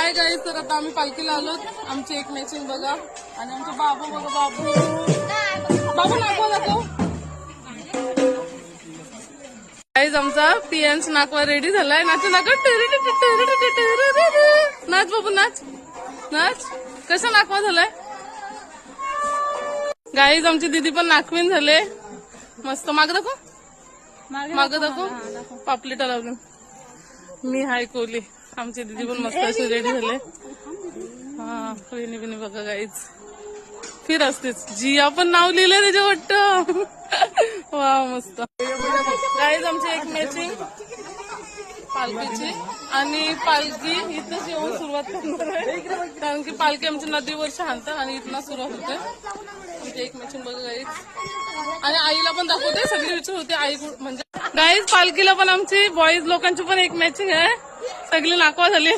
Hi guys, तर आता आम्ही पालखीला आलोत. आमची एक मॅचिंग बघा आणि आमचे बाबू बघा. बाबू नाकवा दाखव. गाईज आमचा पियांस नाकवा रेडी झालाय. नाचू नाका. नाच बाबू नाच नाच. कसा नाकवा झालाय गाईज. आमची दीदी पण नाकवीन झाले मस्त. माग दाखव. माग दाखव. पापलेटा लावून. मी हाय कोहली. आमची दीदी पण मस्त अशी रेडी झाले. हा रेणी बिनी बघा गाईज. फिर असतेच जिया पण नाव लिहिलंय त्याच्या वाटतं. वा मस्त गाईज. आमची एक मॅचिंग पालखीची आणि पालखी इथंच येऊन सुरुवात करणार आहे कारण की पालखी आमच्या नदीवर शांत आणि इथनं सुरुवात होते. आमची एक मॅचिंग बघा गाईज. आणि आईला पण दाखवते. सगळी विचार होते आई म्हणजे गाईज. पालखीला पण आमची बॉईज लोकांची पण एक मॅचिंग आहे. सगळी नाकवा झाली.